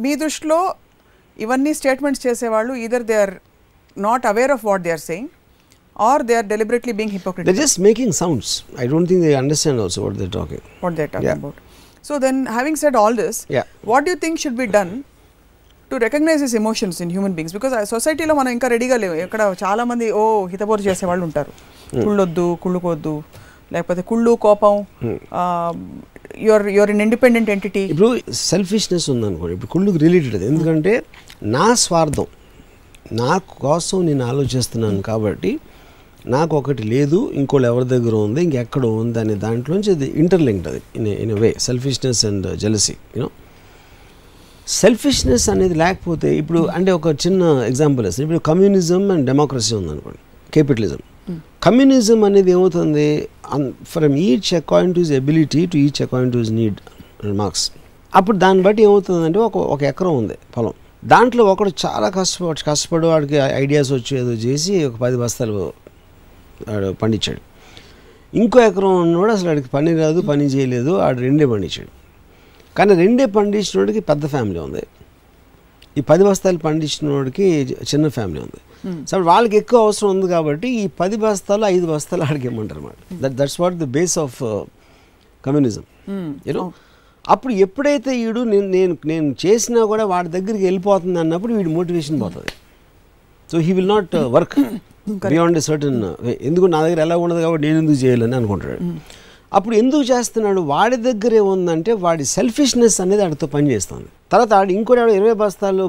మీ దృష్టిలో ఇవన్నీ స్టేట్మెంట్స్ చేసేవాళ్ళు either they are not aware of what they are saying or they are deliberately being hypocritical. They're just making sounds. I don't think they understand also what they're talking. What they're talking about. So then, having said all this, what do you think should be done to recognize these emotions in human beings? Because society lo mana inka ready ga levu. Ikkada chaala mandi hitaboru chese vallu untaru. Kulloddu, kullukoddu, lekapothe kullu kopam. You're an independent entity. ఇప్పుడు selfishness ఉందనుకోండి, ఇప్పుడు కుళ్ళుకు related అది. ఎందుకంటే నా స్వార్థం, నా కోసం నేను ఆలోచిస్తున్నాను కాబట్టి నాకు ఒకటి లేదు, ఇంకోళ్ళు ఎవరి దగ్గర ఉంది, ఇంకెక్కడ ఉంది అనే దాంట్లోంచి అది ఇంటర్లింక్డ్. అది in way selfishness and jealousy. You know, selfishness అనేది లేకపోతే ఇప్పుడు అంటే ఒక చిన్న ఎగ్జాంపుల్ ఇస్తాను. ఇప్పుడు కమ్యూనిజం అండ్ డెమోక్రసీ ఉందనుకోండి, క్యాపిటలిజం. కమ్యూనిజం అనేది ఏమవుతుంది, from each according to his ability to each according to his need marks. అప్పుడు దాన్ని బట్టి ఏమవుతుందంటే ఒక ఎకరం ఉంది పొలం, దాంట్లో ఒకడు చాలా కష్టపడి వాడికి ఐడియాస్ వచ్చి ఏదో చేసి ఒక 10 బస్తాలు వాడు పండించాడు. ఇంకో ఎకరం ఉన్నవాడు అసలు వాడికి పని రాదు, పని చేయలేదు, వాడు 2 పండించాడు. కానీ 2 పండించిన వాడికి పెద్ద ఫ్యామిలీ ఉంది, ఈ 10 బస్తాలు పండించిన వాడికి చిన్న ఫ్యామిలీ ఉంది. సో వాళ్ళకి ఎక్కువ అవసరం ఉంది కాబట్టి ఈ 10 బస్తాలు 5 బస్తాలు ఆడికి ఇవ్వమంటారు అన్నమాట. That's what the base of communism. You know, అప్పుడు ఎప్పుడైతే వీడు నేను చేసినా కూడా వాడి దగ్గరికి వెళ్ళిపోతుంది అన్నప్పుడు వీడి మోటివేషన్ పోతుంది. So he will not work beyond a certain way. ఎందుకు నా దగ్గర ఎలా ఉండదు కాబట్టి నేను ఎందుకు చేయాలని అనుకుంటాడు. అప్పుడు ఎందుకు చేస్తున్నాడు, వాడి దగ్గరే ఉందంటే వాడి సెల్ఫిష్నెస్ అనేది వాడితో పనిచేస్తుంది. తర్వాత వాడు ఇంకోటి 20 బస్తాలు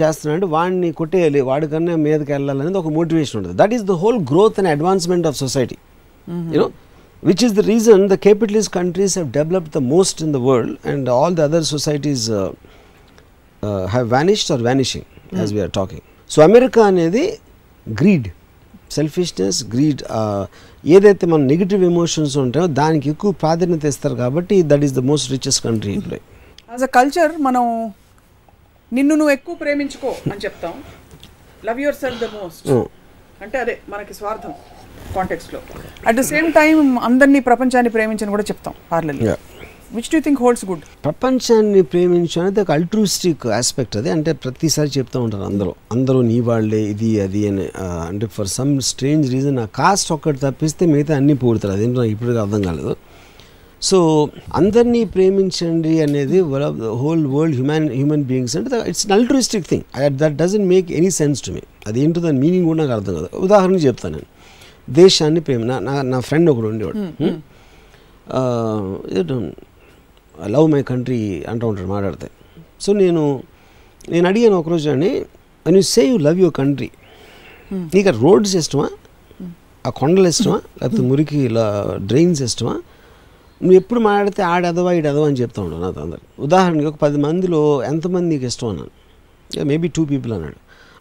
చేస్తున్నాడు, వాడిని కొట్టేయాలి, వాడికన్నా మీదకి వెళ్ళాలనేది ఒక మోటివేషన్ ఉంటుంది. That is the whole growth and advancement of society. You know, which is the reason the capitalist countries have developed the most in the world and all the other societies have vanished or vanishing as we are talking. So America anedi greed, selfishness, greed, ఏదైతే మన negative emotions ఉంటాయో దానికి ఎక్కువ ప్రాధాన్యత ఇస్తారు కాబట్టి that is the most richest country today. As a culture మనం నిన్ను నువ్వు ఎక్కువ ప్రేమించుకో అని చెప్తాం, love yourself the most అంటే అదే మనకి స్వార్థం కాంటెక్స్ట్లో. అట్ ద సేమ్ టైం అందరినీ ప్రపంచాన్ని ప్రేమించని కూడా చెప్తాం పార్లర్లో. Which do think holds good? ప్రపంచాన్ని ప్రేమించడం అనేది ఒక అల్ట్రూస్టిక్ ఆస్పెక్ట్. అది అంటే ప్రతిసారి చెప్తూ ఉంటారు అందరూ నీ వాళ్ళే ఇది అది అని. అంటే ఫర్ సమ్ స్ట్రేంజ్ రీజన్ ఆ కాస్ట్ ఒక్కటి తప్పిస్తే మిగతా అన్నీ పోడతారు. అదేంటో నాకు ఇప్పుడు అర్థం కాలేదు. సో అందరినీ ప్రేమించండి అనేది హోల్ వరల్డ్ హ్యూమన్ బీయింగ్స్ అంటే it's an altruistic thing. That doesn't make any sense to me. అదేంటో దాని మీనింగ్ కూడా నాకు అర్థం కాదు. ఉదాహరణకి చెప్తాను నేను, దేశాన్ని నా ఫ్రెండ్ ఒకడు ఉండేవాడు, లవ్ మై కంట్రీ అంటూ ఉంటాడు మాట్లాడితే. సో నేను అడిగాను ఒకరోజు అని, when you say you love your country, నీకు ఆ రోడ్స్ ఇష్టమా, ఆ కొండలు ఇష్టమా, లేకపోతే మురికి డ్రైన్స్ ఇష్టమా? నువ్వు ఎప్పుడు మాట్లాడితే ఆడెదవా ఈడెదవా అని చెప్తా ఉంటావు నాతో అందరు. ఉదాహరణకి ఒక 10 మందిలో ఎంతమంది నీకు ఇష్టం అన్నాను, మేబీ 2 people అన్నాడు.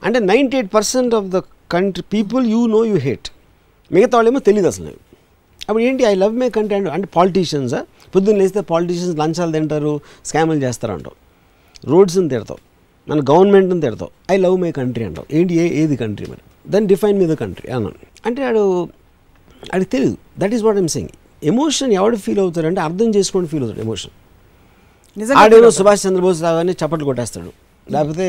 అంటే 98% of the country people you know you hate, మిగతా వాళ్ళేమో తెలియదు అసలు. అప్పుడు ఏంటి ఐ లవ్ మై కంట్రీ అంటే పాలిటీషియన్సా? పొద్దున్న లేస్తే పాలిటీషియన్స్ లంచాలు తింటారు, స్కాములు చేస్తారు అంటావు, రోడ్స్ని తిడతావు, మన గవర్నమెంట్ని తిడతావు, ఐ లవ్ మై కంట్రీ అంటావు. ఏంటి ఏది కంట్రీ మరి? Then define me the country అన్నాను. అంటే ఆడికి తెలియదు. That is what I'm saying. Emotion ఎవడు ఫీల్ అవుతాడంటే అర్థం చేసుకొని ఫీల్ అవుతాడు ఎమోషన్. ఆడేమో సుభాష్ చంద్రబోస్ రాగానే చప్పట్లు కొట్టేస్తాడు, లేకపోతే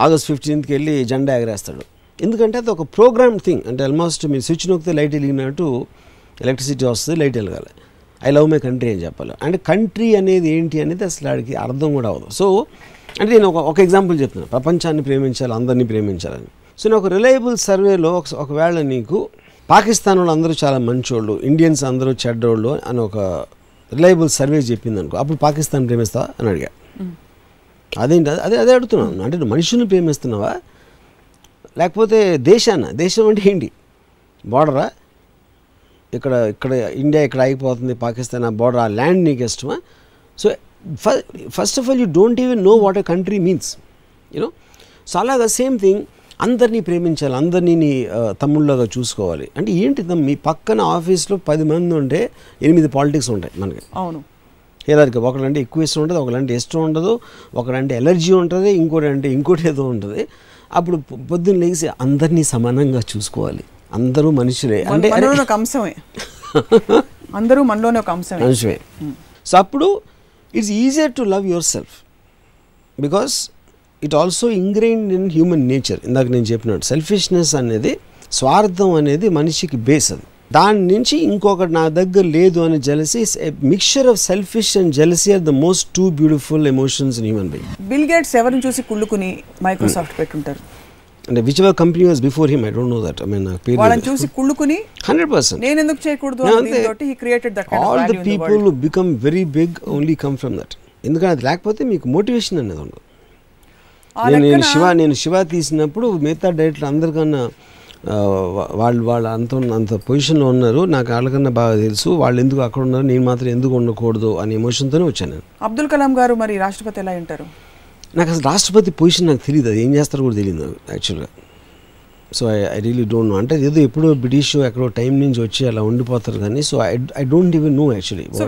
ఆగస్ట్ 15th వెళ్ళి జెండా ఎగరేస్తాడు. ఎందుకంటే అది ఒక ప్రోగ్రామ్ థింగ్. అంటే ఆల్మోస్ట్ మీరు స్విచ్ నొక్కితే లైట్ వెలిగినట్టు ఎలక్ట్రిసిటీ వస్తుంది, లైట్ వెలగాలి, ఐ లవ్ మై కంట్రీ అని చెప్పాలి. అంటే కంట్రీ అనేది ఏంటి అనేది అసలు ఆడికి అర్థం కూడా అవ్వదు. సో అంటే నేను ఒక ఎగ్జాంపుల్ చెప్తున్నాను, ప్రపంచాన్ని ప్రేమించాలి, అందరినీ ప్రేమించాలని. సో నేను ఒక రిలయబుల్ సర్వేలో ఒకవేళ నీకు పాకిస్తాన్ వాళ్ళు అందరూ చాలా మంచోళ్ళు, ఇండియన్స్ అందరూ చెడ్డోళ్ళు అని ఒక రిలయబుల్ సర్వే చెప్పింది అనుకో, అప్పుడు పాకిస్తాన్ ప్రేమిస్తావా అని అడిగా. అదేంటి అదే అడుగుతున్నాను. అంటే నువ్వు మనుషుల్ని ప్రేమిస్తున్నావా లేకపోతే దేశం అంటే ఏంటి? బార్డరా? ఇక్కడ ఇండియా ఇక్కడ అయిపోతుంది, పాకిస్తాన్ ఆ బార్డర్, ఆ ల్యాండ్ నీకు ఇష్టమా? So first of all you don't even know what a country means, you know. So అలాగా సేమ్ థింగ్, అందరినీ ప్రేమించాలి, అందరినీ నీ తమ్ముళ్ళగా చూసుకోవాలి. అంటే ఏంటి, మీ పక్కన ఆఫీస్లో 10 మంది ఉంటే 8 పాలిటిక్స్ ఉంటాయి మనకి. అవును, ఏదానికి ఒకరంటే ఎక్కువ ఇష్టం ఉంటుంది, ఒకరంటే ఇష్టం ఉండదు, ఒకరంటే ఎలర్జీ ఉంటుంది, ఇంకోటి ఏదో ఉంటుంది. అప్పుడు పొద్దున్న లేచి అందరినీ సమానంగా చూసుకోవాలి, అందరూ మనుషులే అంటే అంశమే, అందరూ మనలోనే ఒక అంశమే. సో అప్పుడు it's easier to love your self. Because it also ingrained in human nature. ఇందాక నేను చెప్పినట్టు సెల్ఫిష్నెస్ అనేది, స్వార్థం అనేది మనిషికి బేస్. అది దాని నుంచి ఇంకొకటి నా దగ్గర లేదు అని jealousy, mixture of selfish and jealousy are the most two beautiful emotions in human being. Bill Gates ఎవరిని చూసి కుళ్ళుకుని మైక్రోసాఫ్ట్ పెట్టుంటారు? అంటే which ever company was before him, I don't know that. I mean నాకు పేరు వాళ్ళని చూసి కుళ్ళుకుని 100% నేను ఎందుకు చేయకూడదు అని దీంతోటి he created that kind of all value the in the people world. who become very big only come from that. ఎందుకంటే అది లేకపోతే మీకు మోటివేషన్ అనేది ఉండదు. నేను శివ తీసినప్పుడు మిగతా డైరెక్టర్ అందరికన్నా వాళ్ళు అంత పొజిషన్లో ఉన్నారు, నాకు వాళ్ళకన్నా బాగా తెలుసు, వాళ్ళు ఎందుకు అక్కడ ఉన్నారు, నేను మాత్రం ఎందుకు ఉండకూడదు అనే ఎమోషన్తోనే వచ్చాను నేను. అబ్దుల్ కలాం గారు మరి రాష్ట్రపతి ఎలా ఉంటారు? నాకు అసలు రాష్ట్రపతి పొజిషన్ నాకు తెలియదు, అది ఏం చేస్తారో కూడా తెలియదు నాకు యాక్చువల్గా. So I really don't know. అంటే ఏదో ఎప్పుడో బ్రిటిష్ ఎక్కడో టైం నుంచి వచ్చి అలా ఉండిపోతారు కానీ, so I don't even know actually. So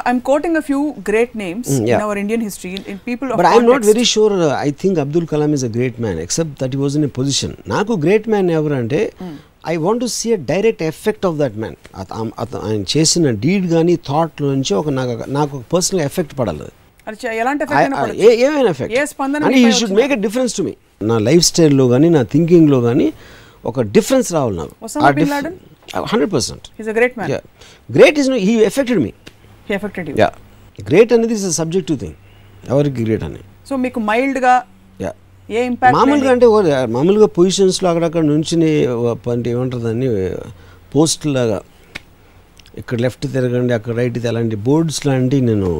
I'm quoting a few great names in our Indian history, in people of But context. I'm not very sure. I think Abdul Kalam is a great man, except that he was in a position. నాకు great man ఎవరు అంటే, I want to see a direct effect of that man. ఆయన చేసిన deed కానీ thought నుంచి నాకు ఒక personal effect పడాలి. ఎలాంటి ఏమైనా ఎఫెక్ట్ అంటే he should make a difference to me. నా లైఫ్ స్టైల్లో కానీ నా థింకింగ్లో కానీ ఒక డిఫరెన్స్ రావాలి నాకు. 100%. He's a great man. Yeah. Great is no, he affected me. He affected you. Yeah. Great అనేది is a subjective thing. ఎవరికి గ్రేట్ అని. సో మీకు మైల్డ్ గా ఏ ఇంపాక్ట్? మామూలుగా అంటే మామూలుగా పొజిషన్స్లో అక్కడక్కడ నుంచి అంటే ఏమంటారు దాన్ని, పోస్ట్ లాగా ఇక్కడ లెఫ్ట్ తిరగండి అక్కడ రైట్ అలాంటి బోర్డ్స్ లాంటి నేను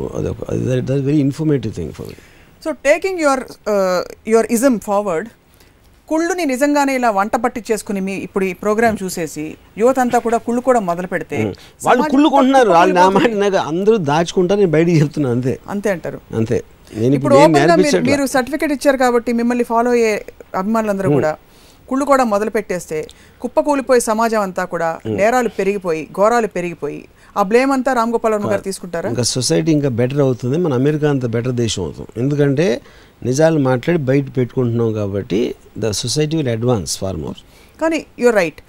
that very informative thing for me. So taking your ism forward, కుళ్ళుని నిజంగానే ఇలా వంట పట్టి చేసుకుని మీ ఇప్పుడు ఈ ప్రోగ్రామ్ చూసేసి యువత అంతా కూడా కుళ్ళు కూడా మొదలు పెడితే వాళ్ళు కుళ్ళుకుంటున్నారు. వాళ్ళు నా మాట అందరూ దాచుకుంటారు, నేను బయటికి చెప్తున్నాను అంతే. అంతే అంటారు. అంతే. ఇప్పుడు మీరు సర్టిఫికేట్ ఇచ్చారు కాబట్టి మిమ్మల్ని ఫాలో అయ్యే అభిమానులందరూ కూడా కుళ్ళు కూడా మొదలు పెట్టేస్తే కుప్పకూలిపోయి సమాజం అంతా కూడా నేరాలు పెరిగిపోయి ఘోరాలు పెరిగిపోయి ఆ బ్లేమ్ అంతా రామ్ గోపాల్ వర్మ గారు తీసుకుంటారా? ఇంకా సొసైటీ ఇంకా బెటర్ అవుతుంది, మన అమెరికా అంత బెటర్ దేశం అవుతుంది. ఎందుకంటే నిజాలు మాట్లాడి బయట పెట్టుకుంటున్నాం కాబట్టి the society will advance far more. కానీ యూర్ రైట్,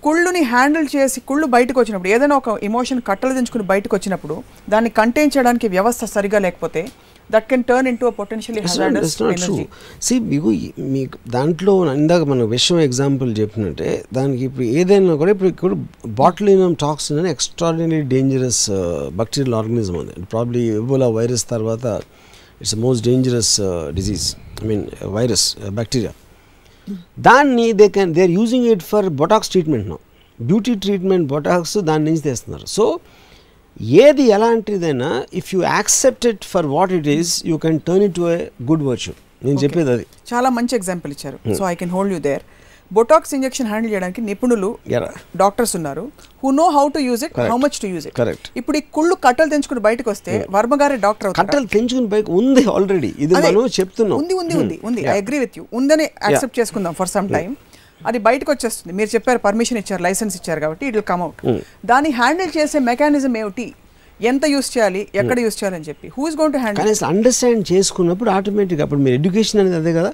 కుళ్ళుని హ్యాండిల్ చేసి కుళ్ళు బయటకు వచ్చినప్పుడు ఏదైనా ఒక ఎమోషన్ కట్టలు దించుకుని బయటకు వచ్చినప్పుడు దాన్ని కంటైన్ చేయడానికి వ్యవస్థ సరిగా లేకపోతే that can turn into a potentially hazardous energy. See, మీకు దాంట్లో ఇందాక మన విషయం ఎగ్జాంపుల్ చెప్పినట్టే దానికి ఇప్పుడు ఏదైనా కూడా ఇప్పుడు బాటులినం టాక్సిన్ అని ఎక్స్ట్రాడినరీ డేంజరస్ బ్యాక్టీరియల్ ఆర్గానిజం ఉంది. ప్రాబ్లీ ఎబోలా వైరస్ తర్వాత it's most dangerous disease, I mean virus bacteria. దాన్ని they are using it for Botox treatment now. Beauty treatment Botox దాని నుంచి తెస్తున్నారు. సో ఏది ఎలాంటిదైనా if you accept it for what it is you can turn it to a good virtue. నేను చెప్పేది అది. చాలా మంచి ఎగ్జాంపుల్ ఇచ్చారు. So I can hold you there. Botox injection handle చేయడానికి నిపుణులు డాక్టర్స్ ఉన్నారు who know how to use it, how much to use it. Correct. ఇప్పుడు ఈ కుళ్ళు కట్టలు తెంచుకుని బయటకు వస్తే వర్మ గారే డాక్టర్ అవుతారు. కట్టలు తెంచుకుని బయట ఉంది ఆల్రెడీ, ఇది మనం చెప్తున్నాం. ఉంది ఐ అగ్రీ విత్ యూ. ఉందని యాక్సెప్ట్ చేసుకుందాం ఫర్ సమ్ టైమ్. అది బయటకు వచ్చేస్తుంది. మీరు చెప్పారు పర్మిషన్ ఇచ్చారు, లైసెన్స్ ఇచ్చారు కాబట్టి ఇట్ విల్ కమ్ అవుట్. దాన్ని హ్యాండిల్ చేసే మెకానిజం ఏమిటి, ఎంత యూస్ చేయాలి, ఎక్కడ యూస్ చేయాలని చెప్పి who is going to handle? కానీ అండర్స్టాండ్ చేసుకున్నప్పుడు ఆటోమేటిక్గా అప్పుడు మీరు ఎడ్యుకేషన్ అనేది అదే కదా.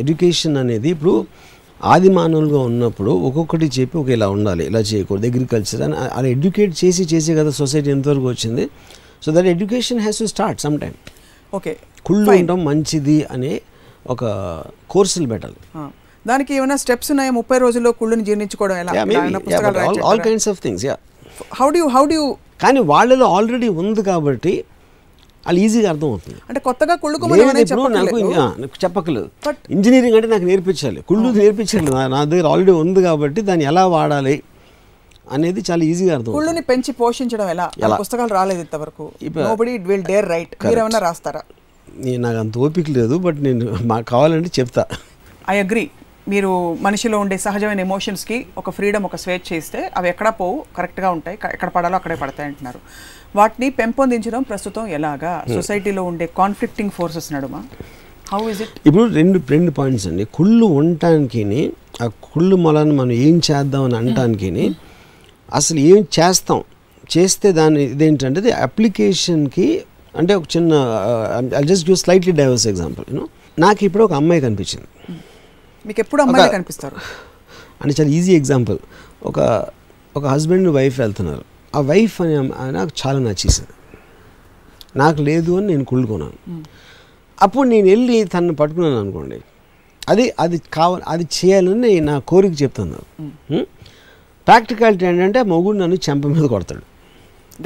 ఎడ్యుకేషన్ అనేది ఇప్పుడు ఆది మానవులుగా ఉన్నప్పుడు ఒక్కొక్కటి చెప్పి ఒక ఇలా ఉండాలి, ఇలా చేయకూడదు, అగ్రికల్చర్ అని అలా ఎడ్యుకేట్ చేసి కదా సొసైటీ ఎంతవరకు వచ్చింది. So that education has to start some time. Okay, కుళ్ళు ఉండడం మంచిది అనే ఒక కోర్సులు పెట్టాలి. దానికి ఏమైనా స్టెప్స్ ఉన్నాయా? 30 రోజుల్లో కుళ్ళుని జీర్ణించుకోవడం ఎలా? All kinds of things. How do you కానీ వాళ్ళలో ఆల్రెడీ ఉంది కాబట్టి వాళ్ళు ఈజీగా అర్థం అవుతుంది. అంటే కొత్తగా కుళ్ళు నాకు చెప్పకలేదు. ఇంజనీరింగ్ అంటే నాకు నేర్పించాలి, కుళ్ళు నేర్పించాలి. నా దగ్గర ఆల్రెడీ ఉంది కాబట్టి దాన్ని ఎలా వాడాలి అనేది చాలా ఈజీగా అర్థం. కుళ్ళుని పెంచి పోషించడం ఎలా? పుస్తకాలు రాలేదు ఇంతవరకు. Nobody will dare right. మీరేమన్నా రాస్తారా? నాకు అంత ఓపిక లేదు, బట్ నేను మాకు కావాలంటే చెప్తా. I agree. మీరు మనిషిలో ఉండే సహజమైన ఎమోషన్స్కి ఒక ఫ్రీడమ్, ఒక స్వేచ్ఛ ఇస్తే అవి ఎక్కడ పోవు, కరెక్ట్గా ఉంటాయి, ఎక్కడ పడాలో అక్కడే పడతాయి అంటున్నారు. వాటిని పెంపొందించడం ప్రస్తుతం ఎలాగా సొసైటీలో ఉండే కాన్ఫ్లిక్టింగ్ ఫోర్సెస్ నడుమా? How is it? ఇప్పుడు రెండు పాయింట్స్ అండి. కుళ్ళు ఉండటానికి, ఆ కుళ్ళు మొలను మనం ఏం చేద్దామని అనటానికి, అసలు ఏం చేస్తే దాని ఇదేంటంటే అప్లికేషన్కి. అంటే ఒక చిన్న I just give slightly divorce example. నాకు ఇప్పుడు ఒక అమ్మాయి కనిపించింది. మీకు ఎప్పుడు అమ్మాయి కనిపిస్తారు అంటే చాలా ఈజీ ఎగ్జాంపుల్. ఒక హస్బెండ్ వైఫ్ వెళ్తున్నారు. ఆ వైఫ్ అని నాకు చాలా నచ్చేసింది. నాకు లేదు అని నేను కుళ్ళుకున్నాను. అప్పుడు నేను వెళ్ళి తనను పట్టుకున్నాను అనుకోండి, అది కావాలి, అది చేయాలని నా కోరిక చెప్తున్నాను. ప్రాక్టికాలిటీ ఏంటంటే మొగుడు నన్ను చెంప మీద కొడతాడు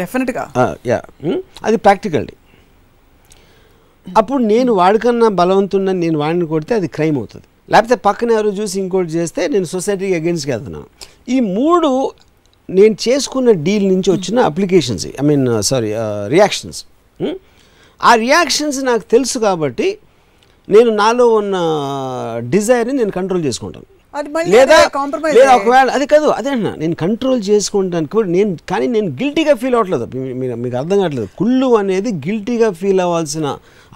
డెఫినెట్గా. అది ప్రాక్టికాలిటీ. అప్పుడు నేను వాడికన్నా బలవంతున్నా నేను వాడిని కొడితే అది క్రైమ్ అవుతుంది. లేకపోతే పక్కన ఎవరు చూసి ఇంకోటి చేస్తే నేను సొసైటీకి అగెన్స్ట్కి వెళ్తున్నాను. ఈ 3 నేను చేసుకున్న డీల్ నుంచి వచ్చిన అప్లికేషన్స్, రియాక్షన్స్. ఆ రియాక్షన్స్ నాకు తెలుసు కాబట్టి నేను నాలో ఉన్న డిజైర్ని నేను కంట్రోల్ చేసుకుంటాను. లేదా ఒకవేళ అది కాదు, అదే అన్నా నేను కంట్రోల్ చేసుకుంటాను. కానీ నేను గిల్టీగా ఫీల్ అవ్వట్లేదు. మీకు అర్థం కావట్లేదు. కుళ్ళు అనేది గిల్టీగా ఫీల్ అవ్వాల్సిన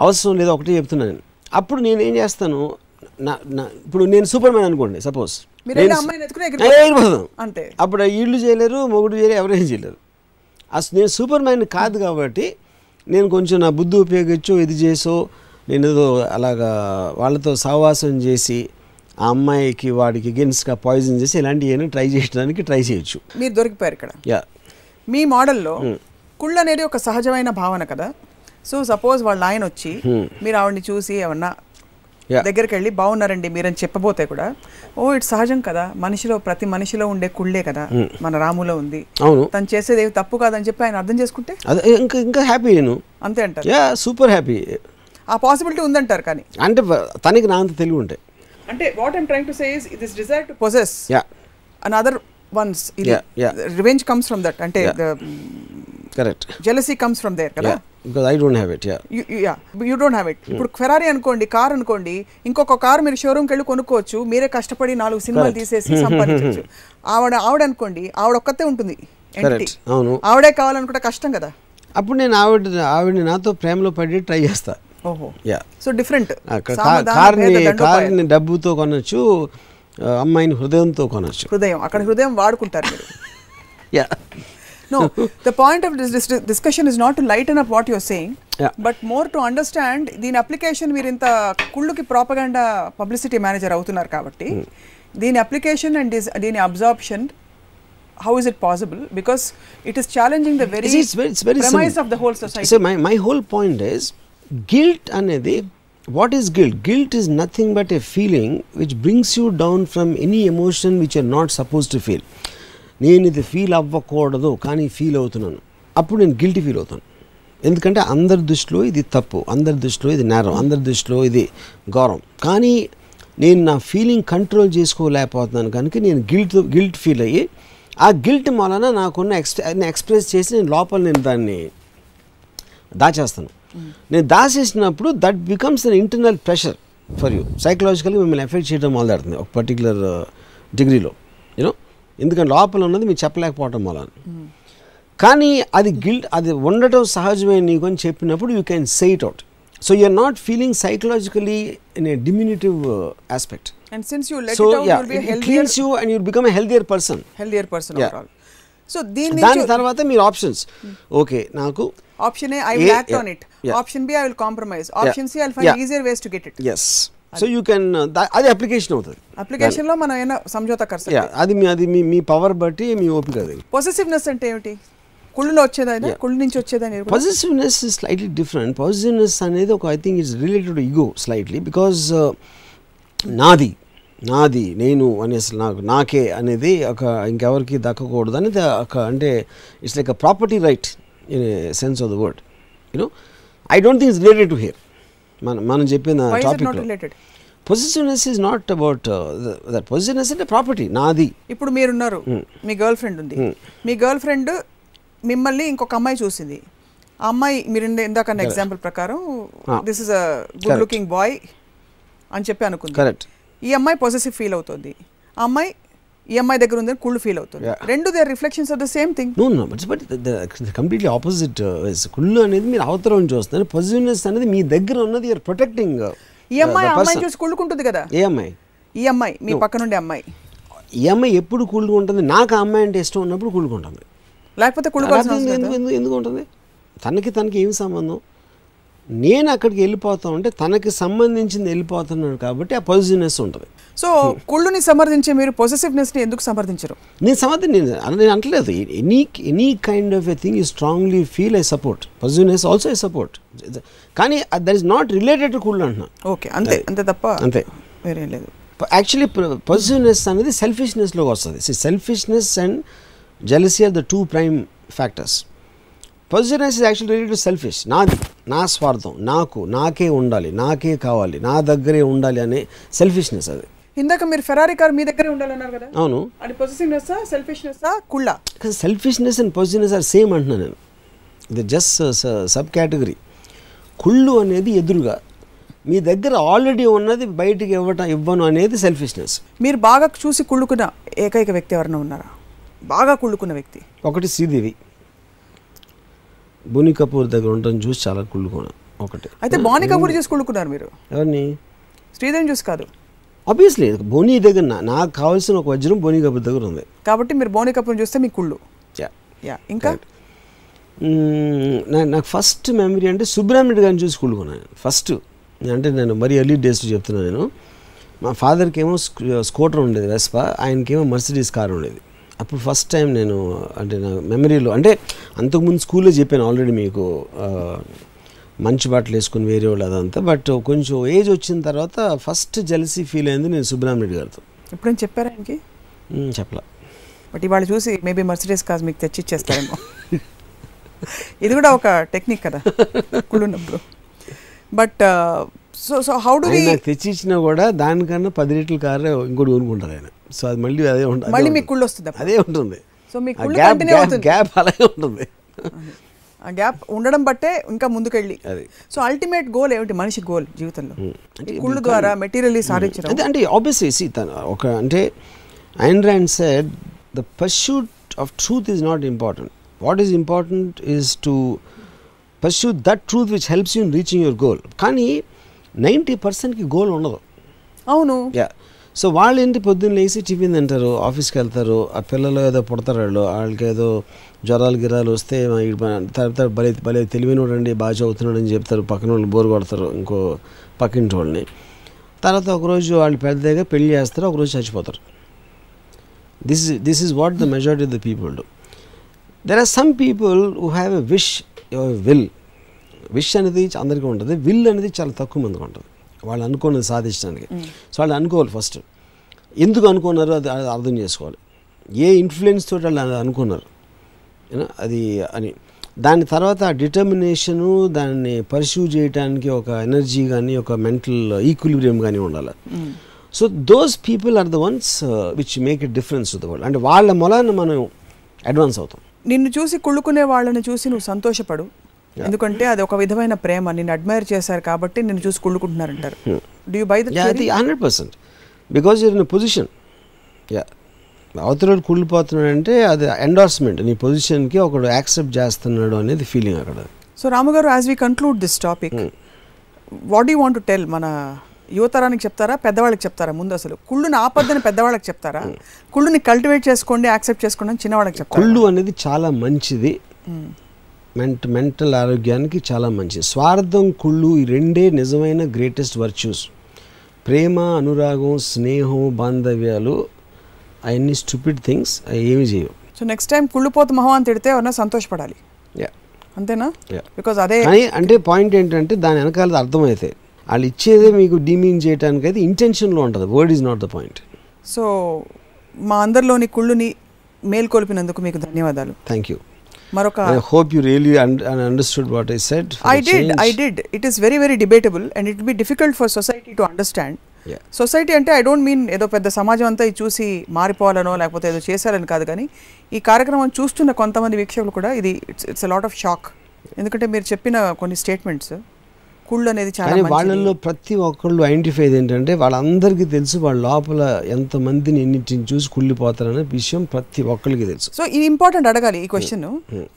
అవసరం లేదు. ఒకటే చెప్తున్నాను నేను. అప్పుడు నేను ఏం చేస్తాను, ఇప్పుడు నేను సూపర్ మ్యాన్ అనుకోండి, సపోజ్ అప్పుడు ఇళ్ళు చేయలేరు, మొగుడు చేయలేరు, ఎవరైనా చేయలేరు. అసలు నేను సూపర్ మ్యాన్ కాదు కాబట్టి నేను కొంచెం నా బుద్ధి ఉపయోగించో ఇది చేసో నేను ఏదో అలాగా వాళ్ళతో సహవాసం చేసి ఆ అమ్మాయికి వాడికి అగెన్స్ట్గా పాయిజన్ చేసి ఇలాంటివి ట్రై చేయొచ్చు. మీరు దొరికిపోయారు ఇక్కడ. మీ మోడల్లో కుళ్ళు అనేది ఒక సహజమైన భావన కదా. సో సపోజ్ వాళ్ళ ఆయన వచ్చి మీరు ఆవిడని చూసి ఏమన్నా దగ్గరికి వెళ్ళి బాగున్నారండి మీరని చెప్పబోతే కూడా ఇట్స్ సహజం కదా, ప్రతి మనిషిలో ఉండే కుళ్ళే కదా, మన రాములో ఉంది, తను చేసేది ఏమి తప్పు కాదని చెప్పి ఆయన అర్థం చేసుకుంటే ఇంకా హ్యాపీ నేను అంతే అంటారు. Super happy. ఆ పాసిబిలిటీ ఉందంటారు. కానీ అంటే తనకి నా అంత తెలివి ఉంటాయి. అంటే what I'm trying to say is this desire to possess another one's, revenge comes from that. అంటే correct, jealousy comes from there కదా. because I don't have it. You don't have it. ఇప్పుడు ఫెరారీ అనుకోండి, car అనుకోండి, ఇంకొక car మీరు షోరూమ్కి వెళ్ళి కొనుక్కోవచ్చు, మీరే కష్టపడి 4 సినిమాలు తీసేసి సంపాదించవచ్చు. ఆవిడ అనుకోండి, ఆవిడ ఒక్కతే ఉంటుంది, ఆవిడే కావాలనుకుంటే కష్టం కదా. అప్పుడు నేను ఆవిడని నాతో ప్రేమలో పడి ట్రై చేస్తా. ఓహో, సో డిఫరెంట్. కార్ని డబ్బుతో కొనొచ్చు, అమ్మాయిని హృదయంతో కొనొచ్చు. హృదయం, అక్కడ హృదయం వాడుకుంటారు మీరు. No, the point of this discussion is not to lighten up what you're saying, but more to understand దీని అప్లికేషన్. మీరు ఇంత కుళ్ళుకి ప్రాపగండా పబ్లిసిటీ మేనేజర్ అవుతున్నారు కాబట్టి దీని అప్లికేషన్ అండ్ దీని absorption, how is it possible? Because it is challenging the very premise of the whole society. So my whole point is, guilt anedi, what is guilt? Guilt is nothing but a feeling which brings you down from any emotion which you're not supposed to feel. నేను ఇది feel అవ్వకూడదు కానీ feel అవుతున్నాను, అప్పుడు నేను guilty feel అవుతాను. ఎందుకంటే అందరి దృష్టిలో ఇది తప్పు, అందరి దృష్టిలో ఇది నేరం, అందరి దృష్టిలో ఇది గౌరవం. కానీ నేను నా ఫీలింగ్ కంట్రోల్ చేసుకోలేకపోతున్నాను కనుక నేను గిల్ట్ ఫీల్ అయ్యి ఆ గిల్ట్ వలన నాకున్న ఎక్స్ప్రెస్ చేసి నేను లోపల నేను దాన్ని దాచేస్తాను. నేను దాచేసినప్పుడు that becomes an internal pressure for you. సైకలాజికల్గా మిమ్మల్ని ఎఫెక్ట్ చేయడం మొదలెడుతుంది ఒక పర్టికులర్ డిగ్రీలో, యూనో, ఎందుకంటే లోపల ఉన్నది మీరు చెప్పలేకపోవటం వల్ల. కానీ అది గిల్ట్, అది ఉండటం సహజమే నీకు అని చెప్పినప్పుడు you can say it out. So you are not feeling psychologically in a diminutive aspect. And since you let it out, you'll be it cleans you and you'll become a healthier person overall. So దాని తర్వాత మీరు options, okay నాకు option A, I will act on it. Option B, I will compromise. Option C, I'll find easier ways to get it. Yes. So you can అది application అవుతుంది. Application లో మనం ఏమైనా సమझौता कर सकते हैं. అది మీ పవర్ బట్టి మీ ఓపిక. అది పొసెసివ్నెస్ అంటే ఏమిటి? కుళ్ళులో వచ్చేదైనా, కుళ్ళు నుంచి వచ్చేదైనా? Possessiveness is slightly different. Possessiveness అనేది ఒక, I think it's related to ego slightly, because నాది నేను అనేసి నాకే అనేది ఒక ఇంకెవరికి దక్కకూడదు అనేది ఒక, అంటే it's like a property right in a sense of the word, you know. I don't think it's related to hear. మనం చెప్పిన topic positiveness is not about that. Positiveness అంటే ప్రాపర్టీ నాది. ఇప్పుడు మీరున్నారు, మీ గర్ల్ ఫ్రెండ్ ఉంది, మీ గర్ల్ ఫ్రెండ్ మిమ్మల్ని ఇంకొక అమ్మాయి చూసింది. ఆ అమ్మాయి, మీరు ఇందాక ఎగ్జాంపుల్ ప్రకారం this is a good looking boy అని చెప్పి అనుకుంది. కరెక్ట్. ఈ అమ్మాయి పొసెసివ్ ఫీల్ అవుతుంది, ఆ అమ్మాయి ఈ అమ్మాయి దగ్గర ఉందని కుళ్ళు ఫీల్ అవుతుంది. రెండు they reflections of the same thing. No but completely opposite. కుళ్ళు అనేది మీరు అవతల నుంచి వస్తుంది, పాజిటివ్నెస్ అనేది మీ దగ్గర ఉన్నది, యూఆర్ ప్రొటెక్టింగ్. ఈ అమ్మాయి చూసి కుళ్ళుకుంటుంది కదా. ఏ అమ్మాయి? ఈ అమ్మాయి, మీ పక్క నుండి అమ్మాయి. ఈ అమ్మాయి ఎప్పుడు కూలుకుంటుంది? నాకు ఆ అమ్మాయి అంటే ఇష్టం ఉన్నప్పుడు కూలుకుంటుంది, లేకపోతే ఎందుకు ఉంటుంది? తనకి ఏం సంబంధం? నేను అక్కడికి వెళ్ళిపోతా ఉంటే తనకి సంబంధించింది వెళ్ళిపోతున్నాను కాబట్టి ఆ పొజిటివ్నెస్ ఉంటుంది. సో కుళ్ళుని సమర్థించే మీరు పొసెసివ్నెస్ని ఎందుకు సమర్థించరు? నేను అంటలేదు. Any kind of a thing you strongly feel I support. Positiveness also I support. కానీ that is not related to కుళ్ళు అంటున్నా. ఓకే, అంతే అంతే తప్ప అంతే, వేరేం లేదు. యాక్చువల్లీ పొజిటివ్నెస్ అనేది సెల్ఫిష్నెస్లోకి వస్తుంది. Selfishness and jealousy are the two prime factors. Positiveness is actually related to selfish. నాది, నా స్వార్థం, నాకే ఉండాలి, నాకే కావాలి, నా దగ్గరే ఉండాలి అనే సెల్ఫిష్నెస్ అది. ఇందాక మీరు ఫెరారీ కార్ మీ దగ్గరే ఉండాలన్నారు కదా, అవును. అది పొసెసివ్నెస్ సెల్ఫిష్నెస్ కుళ్ళ? Selfishness and positiveness are same అంటున్నాను నేను. ఇది జస్ట్ సబ్ కేటగిరీ. కుళ్ళు అనేది ఎదురుగా, మీ దగ్గర ఆల్రెడీ ఉన్నది బయటికి ఇవ్వను అనేది సెల్ఫిష్నెస్. మీరు బాగా చూసి కుళ్ళుకున్న ఏకైక వ్యక్తి ఎవరైనా ఉన్నారా? బాగా కుళ్ళుకున్న వ్యక్తి? ఒకటి శ్రీదేవి. బోనీ కపూర్ దగ్గర ఉండటం చూసి చాలా కుళ్ళుకున్నా ఒకటి. అయితే బోనీ కపూర్ చూసి కుళ్ళుకున్నారు మీరు? ఎవరిని? శ్రీదేవిని చూసి కాదు. ఆబ్వియస్లీ బోనీ దగ్గర నాకు కావాల్సిన ఒక వజ్రం బోనీ కపూర్ దగ్గర ఉంది కాబట్టి మీరు బోనీ కపూర్ చూస్తే మీ కుళ్ళు. ఇంకా నాకు ఫస్ట్ మెమరీ అంటే సుబ్రహ్మణ్యుడు గారిని చూసి కుళ్ళుకున్నాను ఫస్ట్. అంటే నేను మరీ ఎర్లీ డేస్లో చెప్తున్నాను. నేను మా ఫాదర్కి ఏమో స్కూటర్ ఉండేది వెస్పా, ఆయనకేమో మర్సిడీస్ కార్ ఉండేది. అప్పుడు ఫస్ట్ టైం నేను అంటే నా మెమరీలో, అంటే అంతకుముందు స్కూల్లో చెప్పాను ఆల్రెడీ మీకు, మంచి బట్టలు వేసుకుని వేరే వాళ్ళు అదంతా. బట్ కొంచెం ఏజ్ వచ్చిన తర్వాత ఫస్ట్ జెలసీ ఫీల్ అయింది నేను సుబ్రహ్మణ్యుడు గారితో. ఎప్పుడైనా చెప్పారా ఆయనకి? చెప్పలా. బట్ ఇవాళ చూసి మేబీ మర్సిడీస్ కార్ మీకు తెచ్చిచ్చేస్తారేమో. ఇది కూడా ఒక టెక్నిక్ కదా కుళ్ళున్నప్పుడు. But so how do we నాకు తెచ్చి ఇచ్చినా కూడా దానికన్నా 10 లీటర్ల కారే ఇంకోటి కొనుక్కుంటారు ఆయన. సో అది మళ్ళీ అదే ఉంటుంది, మళ్ళీ మీకు కుళ్ళు వస్తుంది, అదే ఉంటుంది. సో మీ కుళ్ళు కంటిన్యూ అవుతుంది, గ్యాప్ అలాగే ఉంటుంది. ఆ గ్యాప్ ఉండడం బట్టే ఇంకా ముందుకెళ్ళి. సో అల్టిమేట్ గోల్ ఏమిటి మనిషి గోల్ జీవితంలో? కుళ్ళు ద్వారా మెటీరియల్లీ సాధించడం. అంటే ఆబ్వియస్లీ ఒక అంటే Ayn Rand said the pursuit of truth is not important. What is important is to pursue that truth which helps you in reaching your goal. కానీ 90%కి గోల్ ఉండదు. అవును. సో వాళ్ళు ఏంటి పొద్దున్న లేచి టిఫిన్ తింటారు, ఆఫీస్కి వెళ్తారు, ఆ పిల్లలు ఏదో పుడతారు, వాళ్ళకి ఏదో జ్వరాలు గిరాలు వస్తే తర్వాత భలే తెలివినోడండి బాగా చదువుతున్నాడు అని చెప్తారు, పక్కన వాళ్ళు బోరు కొడతారు ఇంకో పక్కింటి వాళ్ళని. తర్వాత ఒకరోజు వాళ్ళు పెద్దగా పెళ్లి చేస్తారు, ఒకరోజు చచ్చిపోతారు. This is what the majority of the people do. There are some people who have a will. Wish అనేది అందరికీ ఉంటుంది, విల్ అనేది చాలా తక్కువ మందికి ఉంటుంది వాళ్ళు అనుకున్నది సాధించడానికి. సో వాళ్ళు అనుకోవాలి ఫస్ట్, ఎందుకు అనుకున్నారు అది అర్థం చేసుకోవాలి. ఏ ఇన్ఫ్లుయెన్స్ తోటి వాళ్ళు అనుకున్నారు అది అని. దాని తర్వాత ఆ డిటర్మినేషను, దాన్ని పర్స్యూ చేయడానికి ఒక ఎనర్జీ కానీ ఒక మెంటల్ ఈక్విలిబ్రియం కానీ ఉండాలి. So those people are the ones which make a difference to the world. అంటే వాళ్ళ మూలాన మనం అడ్వాన్స్ అవుతాం. నిన్ను చూసి కుళ్ళుకునే వాళ్ళని చూసి నువ్వు సంతోషపడు, ఎందుకంటే అది ఒక విధమైన ప్రేమ, నిన్ను అడ్మైర్ చేశారు కాబట్టి నిన్ను చూసి కుళ్ళుకుంటున్నారంటారు. Do you buy that? 100%. Because you're in a position. అవతల కుళ్ళిపోతున్నాడు అంటే అది ఎండార్స్మెంట్, నీ పొజిషన్కి ఒకడు యాక్సెప్ట్ చేస్తున్నాడు అనేది ఫీలింగ్ అక్కడ. సో రాము గారు, as we conclude this topic, what you want to tell? మన యువతరానికి చెప్తారా, పెద్దవాళ్ళకి చెప్తారా? ముందు అసలు కుళ్ళుని ఆపద్దని పెద్దవాళ్ళకి చెప్తారా, కుళ్ళుని కల్టివేట్ చేసుకోండి యాక్సెప్ట్ చేసుకోండి అని చిన్నవాళ్ళకి చెప్తారా? కుళ్ళు అనేది చాలా మంచిది, మెంటల్ ఆరోగ్యానికి చాలా మంచిది. స్వార్థం, కుళ్ళు ఈ రెండే నిజమైన గ్రేటెస్ట్ వర్చ్యూస్. ప్రేమ, అనురాగం, స్నేహం, బాంధవ్యాలు అవన్నీ స్టూపిడ్ థింగ్స్, అవి ఏమి చేయవు. సో నెక్స్ట్ టైం కుళ్ళిపోతు మొహం అని తిడితే ఎవరన్నా సంతోషపడాలి, అంతేనా? బికాజ్ అదే అంటే పాయింట్ ఏంటంటే దాని వెనకాల అర్థమైతే వాళ్ళు ఇచ్చేదే మీకు డిమీన్ చేయడానికి అయితే ఇంటెన్షన్లో ఉంటుంది, word is not the point. So మా అందరిలోని కుళ్ళుని మేల్కొల్పినందుకు మీకు ధన్యవాదాలు. Thank you. మరొక I hope you really understood what I said. I did. It is very, very debatable and it will be difficult for society to understand. Society అంటే I don't mean ఏదో పెద్ద సమాజం అంతా ఇది చూసి మారిపోవాలనో లేకపోతే ఏదో చేశారని కాదు, కానీ ఈ కార్యక్రమం చూస్తున్న కొంతమంది వీక్షకులు కూడా ఇది it's a lot of shock. ఎందుకంటే మీరు చెప్పిన కొన్ని స్టేట్మెంట్స్, కుళ్ళు అనేది చాలా వాళ్ళల్లో ప్రతి ఒక్కళ్ళు ఐడెంటిఫై ఏంటంటే వాళ్ళందరికీ తెలుసు వాళ్ళ లోపల ఎంతమందిని ఎన్నింటిని చూసి కుళ్ళిపోతారనే విషయం ప్రతి ఒక్కరికి తెలుసు. సో ఇది ఇంపార్టెంట్ అడగాలి ఈ క్వశ్చన్.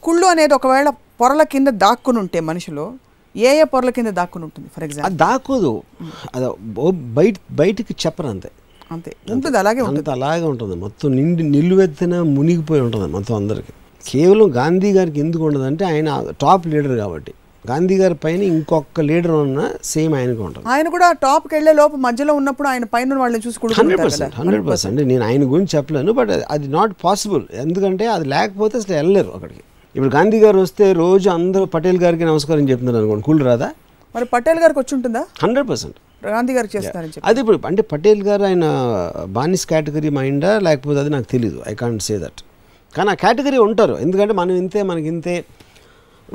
కుళ్ళు అనేది ఒకవేళ పొరల కింద దాక్కుని ఉంటే మనిషిలో ఏ పొరల కింద దాక్కుని ఉంటుంది? ఫర్ ఎగ్జాంపుల్ అది దాక్కోదు, అది బయటికి చెప్పరు, అంతే ఉంటుంది, అలాగే ఉంటుంది, అలాగే ఉంటుంది. మొత్తం నిలువెత్తిన మునిగిపోయి ఉంటుంది మొత్తం అందరికి. కేవలం గాంధీ గారికి ఎందుకు ఉండదంటే ఆయన టాప్ లీడర్ కాబట్టి. గాంధీ గారి పైన ఇంకొక లీడర్ ఉన్న సేమ్ ఆయనకు ఉంటుంది. ఆయన కూడా టాప్కి వెళ్ళే లోపు మధ్యలో ఉన్నప్పుడు ఆయన పైన వాళ్ళని చూసి 100% నేను ఆయన గురించి చెప్పలేను, బట్ అది నాట్ పాసిబుల్. ఎందుకంటే అది లేకపోతే అసలు వెళ్ళలేరు అక్కడికి. ఇప్పుడు గాంధీ గారు వస్తే రోజు అందరూ పటేల్ గారికి నమస్కారం చెప్తున్నారు అనుకోండి, కూల్ రాదా? మరి పటేల్ గారికి వచ్చి ఉంటుందా? 100% గాంధీ గారికి చేస్తారని చెప్పి. అది ఇప్పుడు అంటే పటేల్ గారు ఆయన బానిస్ కేటగిరీ మైండా లేకపోతే అది నాకు తెలీదు, ఐ కాంట్ సే దట్. కానీ ఆ కేటగిరీ ఉంటారు, ఎందుకంటే మనం ఇంతే మనకి ఇంతే,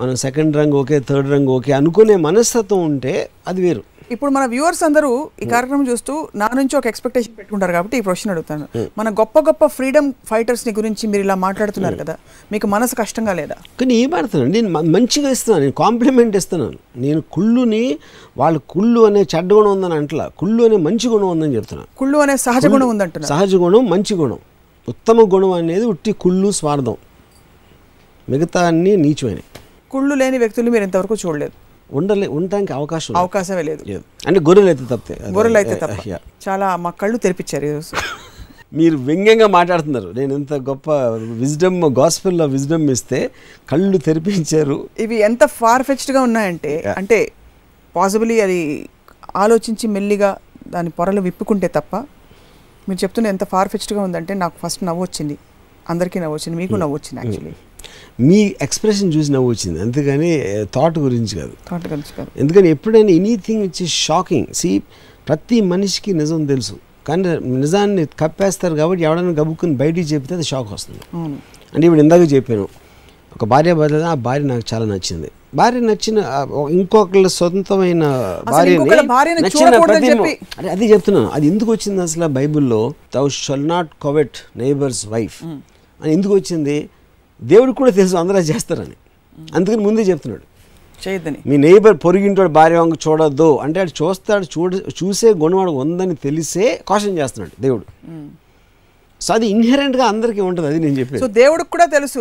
మనం సెకండ్ రంగ్ ఓకే థర్డ్ రంగ్ ఓకే అనుకునే మనస్తత్వం ఉంటే అది వేరు. ఇప్పుడు మన వ్యూవర్స్ అందరూ ఈ కార్యక్రమం చూస్తూ నా నుంచి ఒక ఎక్స్పెక్టేషన్ పెట్టుకుంటారు కాబట్టి ఈ క్వశ్చన్ అడుగుతాను. మన గొప్ప గొప్ప ఫ్రీడమ్ ఫైటర్స్ని గురించి మీరు ఇలా మాట్లాడుతున్నారు కదా, మీకు మనసు కష్టంగా లేదా? కానీ ఏం ఆడుతున్నాను నేను, మంచిగా ఇస్తున్నాను, నేను కాంప్లిమెంట్ ఇస్తున్నాను. నేను కుళ్ళుని వాళ్ళు కుళ్ళు అనే చెడ్డ గుణం ఉందని అంటలా, కుళ్ళు అనే మంచి గుణం ఉందని చెప్తున్నాను. కుళ్ళు అనే సహజ గుణం ఉందంటున్నా. సహజ గుణం, మంచి గుణం. ఉత్తమ గుణం అనేది ఉట్టి కుళ్ళు స్వార్థం, మిగతా అన్నీ నీచమైనవి. కుళ్ళు లేని వ్యక్తులు మీరు ఇంతవరకు చూడలేదు? ఉండడానికి అవకాశమే లేదు. అంటే గొర్రెలు అయితే తప్పే, గొర్రెలు అయితే తప్ప. చాలా మా కళ్ళు తెరిపించారు ఈరోజు. మీరు వ్యంగ్యంగా మాట్లాడుతున్నారు, నేను ఇంత గొప్ప విజ్డమ్ గాస్పెల్లో విజ్డమ్ ఇస్తే కళ్ళు తెరిపించారు. ఇవి ఎంత ఫార్ ఫెచ్డ్గా ఉన్నాయంటే, అంటే పాసిబుల్లీ అది ఆలోచించి మెల్లిగా దాని పొరలు విప్పుకుంటే తప్ప, మీరు చెప్తున్న ఎంత ఫార్ ఫెచ్డ్గా ఉందంటే నాకు ఫస్ట్ నవ్వు వచ్చింది, అందరికీ నవ్వు వచ్చింది, మీకు నవ్వు వచ్చింది. యాక్చువల్లీ మీ ఎక్స్ప్రెషన్ చూసి నవ్వు వచ్చింది, అంతేగాని థాట్ గురించి కాదు. ఎందుకని ఎప్పుడైనా ఎనీథింగ్ ఇట్స్ షాకింగ్. ప్రతి మనిషికి నిజం తెలుసు, కానీ నిజాన్ని కప్పేస్తారు కాబట్టి ఎవడైనా గబుక్కుని బయటికి చెప్తే అది షాక్ వస్తుంది. అంటే ఇప్పుడు ఇందాక చెప్పాను, ఒక భార్య భర్త, ఆ భార్య నాకు చాలా నచ్చింది. భార్య నచ్చిన ఇంకొకళ్ళ సొంతమైన భార్యని అది చెప్తున్నాను. అది ఎందుకు వచ్చింది అసలు బైబిల్లో? thou shall not covet neighbor's wife అని ఎందుకు వచ్చింది? దేవుడికి కూడా తెలుసు అందరూ చేస్తారని, అందుకని ముందే చెప్తున్నాడు చేయొద్దని. మీ నైబర్ పొరిగింటోడు భార్య వంక చూడొద్దు అంటే, అది చూస్తాడు, చూసే గుణవాడు ఉందని తెలిసే కాషన్ చేస్తున్నాడు దేవుడు. సో అది ఇన్హెరెంట్గా అందరికీ ఉంటుంది, అది నేను చెప్పేది. సో దేవుడికి కూడా తెలుసు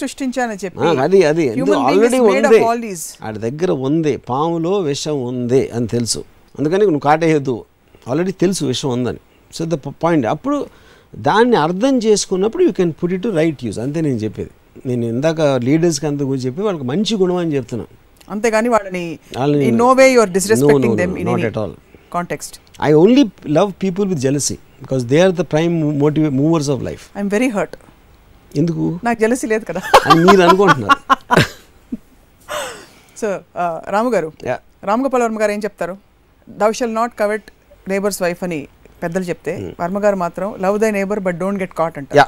సృష్టించానని చెప్పి, అది ఆల్రెడీ ఉంది, వాడి దగ్గర ఉంది, పాములో విషం ఉంది అని తెలుసు, అందుకని నువ్వు కాటేయద్దు, ఆల్రెడీ తెలుసు విషం ఉందని. సో ద పాయింట్, అప్పుడు దాన్ని అర్థం చేసుకున్నప్పుడు you can put it to right use, అంతే నేను చెప్పేది. నేను ఇందాక లీడర్స్కి అంత గురించి చెప్పి వాళ్ళకి మంచి గుణం అని చెప్తున్నాను, అంతేగాని వాళ్ళని in no way you are disrespecting them in any context. I only love people with jealousy because they are the prime movers of life. I am very hurt. ఎందుకు? నాకు జెలసీ లేదు కదా అని మీరు అనుకుంటున్నారు. సో రాము గారు, రామ్ గోపాల్ వర్మ గారు ఏం చెప్తారు? thou shall not covet neighbor's wife అని పెద్దలు చెప్తే, వర్మ గారు మాత్రం లవ్ దై neighbour but don't get caught అంటారు.